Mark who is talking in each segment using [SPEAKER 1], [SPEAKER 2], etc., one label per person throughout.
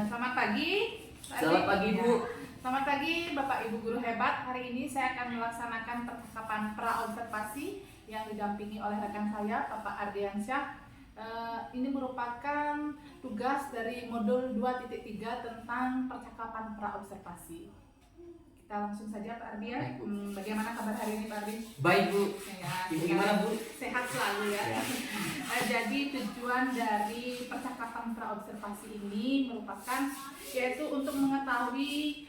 [SPEAKER 1] Selamat pagi.
[SPEAKER 2] Selamat pagi, Bu.
[SPEAKER 1] Selamat pagi, Bapak Ibu guru hebat. Hari ini saya akan melaksanakan percakapan pra-observasi yang didampingi oleh rekan saya, Bapak Ardiansyah. Ini merupakan tugas dari modul 2.3 tentang percakapan pra-observasi. Kita langsung saja Pak Ardi ya. Bagaimana kabar hari ini Pak Ardi?
[SPEAKER 2] Baik, Bu.
[SPEAKER 1] Ya,
[SPEAKER 2] Ibu gimana, Bu?
[SPEAKER 1] Sehat selalu ya. Jadi tujuan dari percakapan pra-observasi ini merupakan yaitu untuk mengetahui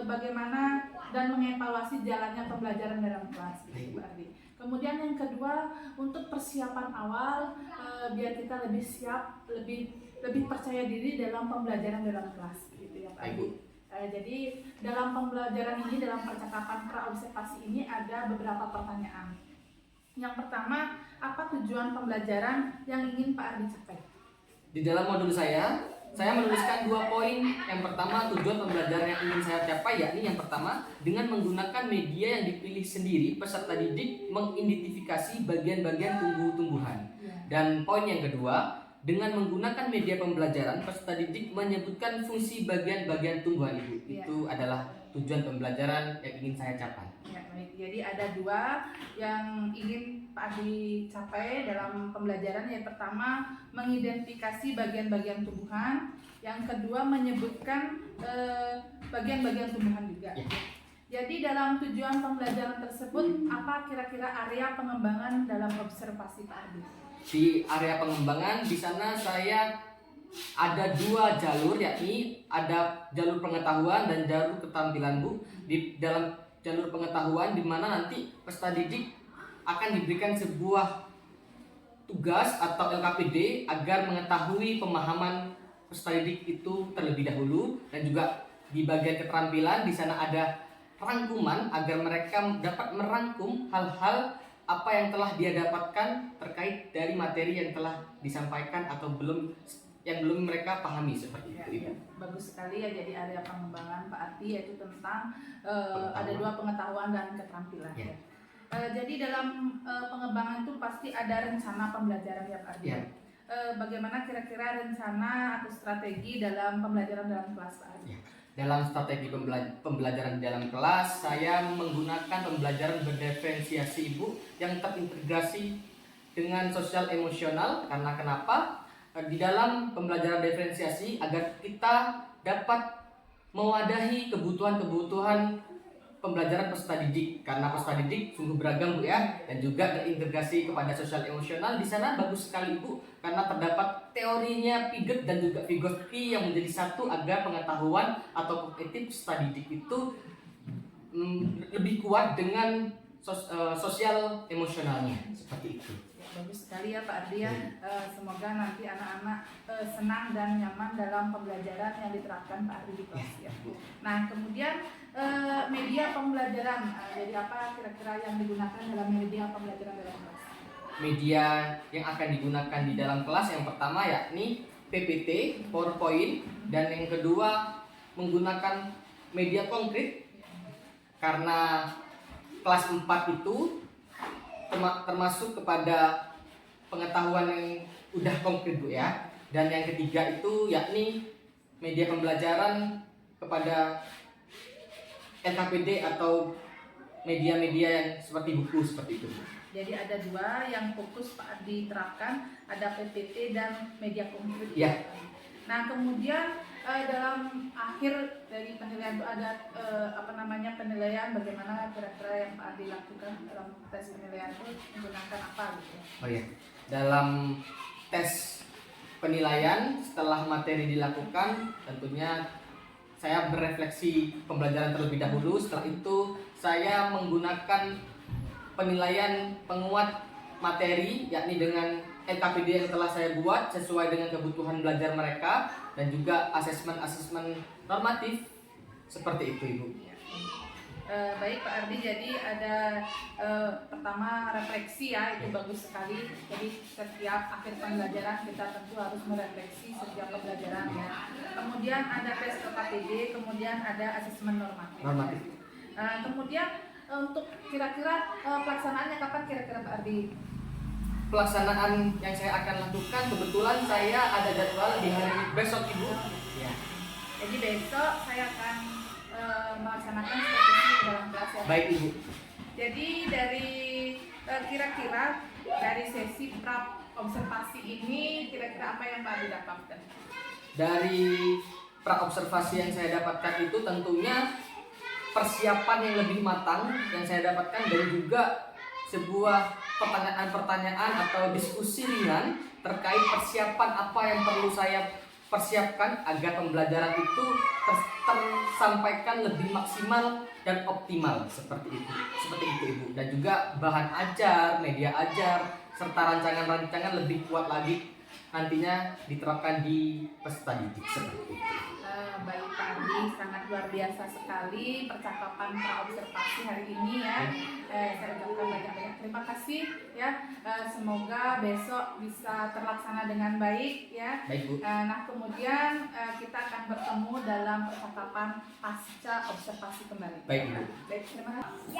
[SPEAKER 1] bagaimana dan mengevaluasi jalannya pembelajaran dalam kelas, gitu, Pak Ardi. Kemudian yang kedua, untuk persiapan awal biar kita lebih siap, lebih percaya diri dalam pembelajaran dalam kelas, gitu ya Pak Ardi. Jadi dalam pembelajaran ini, dalam percakapan pra-observasi ini ada beberapa pertanyaan. Yang pertama, apa tujuan pembelajaran yang ingin Pak Ardi capai?
[SPEAKER 2] Di dalam modul saya menuliskan 2 poin. Yang pertama, tujuan pembelajaran yang ingin saya capai, yakni yang pertama, dengan menggunakan media yang dipilih sendiri, peserta didik mengidentifikasi bagian-bagian tumbuh-tumbuhan. Dan poin yang kedua, dengan menggunakan media pembelajaran, peserta didik menyebutkan fungsi bagian-bagian tumbuhan itu. Itu adalah tujuan pembelajaran yang ingin saya capai.
[SPEAKER 1] Ya, baik. Jadi ada 2 yang ingin Pak Ardi capai dalam pembelajaran. Yang pertama, mengidentifikasi bagian-bagian tumbuhan. Yang kedua, menyebutkan bagian-bagian tumbuhan juga.
[SPEAKER 2] Ya.
[SPEAKER 1] Jadi dalam tujuan pembelajaran tersebut, apa kira-kira area pengembangan dalam observasi Pak Ardi?
[SPEAKER 2] Di area pengembangan, di sana saya ada 2 jalur, yakni ada jalur pengetahuan dan jalur keterampilan, Bu. Di dalam jalur pengetahuan, di mana nanti peserta didik akan diberikan sebuah tugas atau LKPD agar mengetahui pemahaman peserta didik itu terlebih dahulu, dan juga di bagian keterampilan di sana ada rangkuman agar mereka dapat merangkum hal-hal apa yang telah dia dapatkan terkait dari materi yang telah disampaikan atau belum mereka pahami, seperti itu.
[SPEAKER 1] Ya. Bagus sekali ya. Jadi area pengembangan Pak Ardi yaitu tentang ada 2 pengetahuan dan keterampilan. Ya. Jadi dalam pengembangan itu pasti ada rencana pembelajaran ya Pak Ardi.
[SPEAKER 2] Ya.
[SPEAKER 1] Bagaimana kira-kira rencana atau strategi dalam pembelajaran dalam kelas Pak Ardi?
[SPEAKER 2] Ya. Dalam strategi pembelajaran di dalam kelas, saya menggunakan pembelajaran berdiferensiasi, Ibu, yang terintegrasi dengan sosial emosional. Karena kenapa? Di dalam pembelajaran diferensiasi agar kita dapat mewadahi kebutuhan-kebutuhan pembelajaran peserta didik. Karena peserta didik sungguh beragam, Bu ya, dan juga terintegrasi kepada sosial emosional. Di sana bagus sekali, Bu, karena terdapat teorinya Piaget dan juga Vygotsky yang menjadi satu agar pengetahuan atau kognitif peserta didik itu lebih kuat dengan sosial emosionalnya, seperti itu.
[SPEAKER 1] Bagus sekali ya Pak Ardi ya. Semoga nanti anak-anak senang dan nyaman dalam pembelajaran yang diterapkan Pak Ardi di kelas ya. Nah, kemudian media pembelajaran. Jadi apa kira-kira yang digunakan dalam media pembelajaran dalam kelas?
[SPEAKER 2] Media yang akan digunakan di dalam kelas yang pertama yakni PPT, PowerPoint, dan yang kedua menggunakan media konkret. Karena kelas 4 itu termasuk kepada pengetahuan yang udah konkret, Bu ya. Dan yang ketiga itu yakni media pembelajaran kepada LKPD atau media-media yang seperti buku, seperti itu.
[SPEAKER 1] Jadi ada 2 yang fokus Pak Ardi terapkan, ada PPT dan media konkret.
[SPEAKER 2] Ya.
[SPEAKER 1] Nah, kemudian dalam akhir dari penilaian itu ada penilaian bagaimana kira-kira yang Pak Ardi lakukan dalam tes penilaian itu menggunakan apa gitu.
[SPEAKER 2] Oh ya. Dalam tes penilaian setelah materi dilakukan, tentunya saya berefleksi pembelajaran terlebih dahulu. Setelah itu saya menggunakan penilaian penguat materi, yakni dengan LKPD yang telah saya buat sesuai dengan kebutuhan belajar mereka, dan juga asesmen normatif, seperti itu, Ibu.
[SPEAKER 1] Baik Pak Ardi, jadi ada pertama refleksi ya, itu bagus sekali. Jadi setiap akhir pembelajaran kita tentu harus merefleksi setiap pembelajaran ya. Kemudian ada tes LKPD, kemudian ada asesmen normatif. Kemudian untuk kira-kira pelaksanaannya kapan kira-kira Pak Ardi?
[SPEAKER 2] Pelaksanaan yang saya akan lakukan, kebetulan saya ada jadwal di hari besok, Ibu. Ya.
[SPEAKER 1] Jadi besok saya akan melaksanakan seperti itu dalam kelas ya.
[SPEAKER 2] Baik Ibu.
[SPEAKER 1] Jadi dari kira-kira dari sesi pra observasi ini kira-kira apa yang Pak Adi dapatkan?
[SPEAKER 2] Dari pra observasi yang saya dapatkan itu tentunya persiapan yang lebih matang yang saya dapatkan, dan juga sebuah pertanyaan-pertanyaan atau diskusi ringan terkait persiapan apa yang perlu saya persiapkan agar pembelajaran itu tersampaikan lebih maksimal dan optimal, seperti itu Ibu. Dan juga bahan ajar, media ajar, serta rancangan-rancangan lebih kuat lagi nantinya diterapkan di peserta didik, seperti itu.
[SPEAKER 1] Baik Pak Adi, sangat luar biasa sekali percakapan pra observasi hari ini ya. Saya ucapkan banyak-banyak terima kasih ya. Semoga besok bisa terlaksana dengan baik ya.
[SPEAKER 2] Baik Bu.
[SPEAKER 1] Nah kemudian kita akan bertemu dalam percakapan pasca observasi kembali.
[SPEAKER 2] Baik Bu.
[SPEAKER 1] Baik, terima kasih.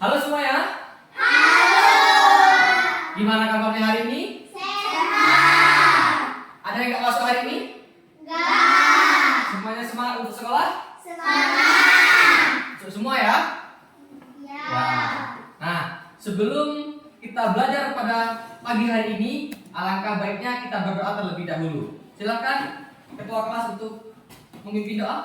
[SPEAKER 2] Halo semua ya. Gimana kabarnya hari ini? Ada yang nggak masuk hari ini? Enggak. Semuanya semangat untuk sekolah? Semangat. Semua ya? Ya. Nah, sebelum kita belajar pada pagi hari ini, alangkah baiknya kita berdoa terlebih dahulu. Silakan ketua kelas untuk memimpin doa.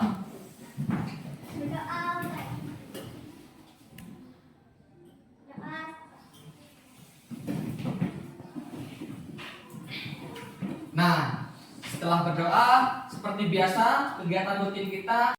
[SPEAKER 2] Nah, setelah berdoa, seperti biasa, kegiatan rutin kita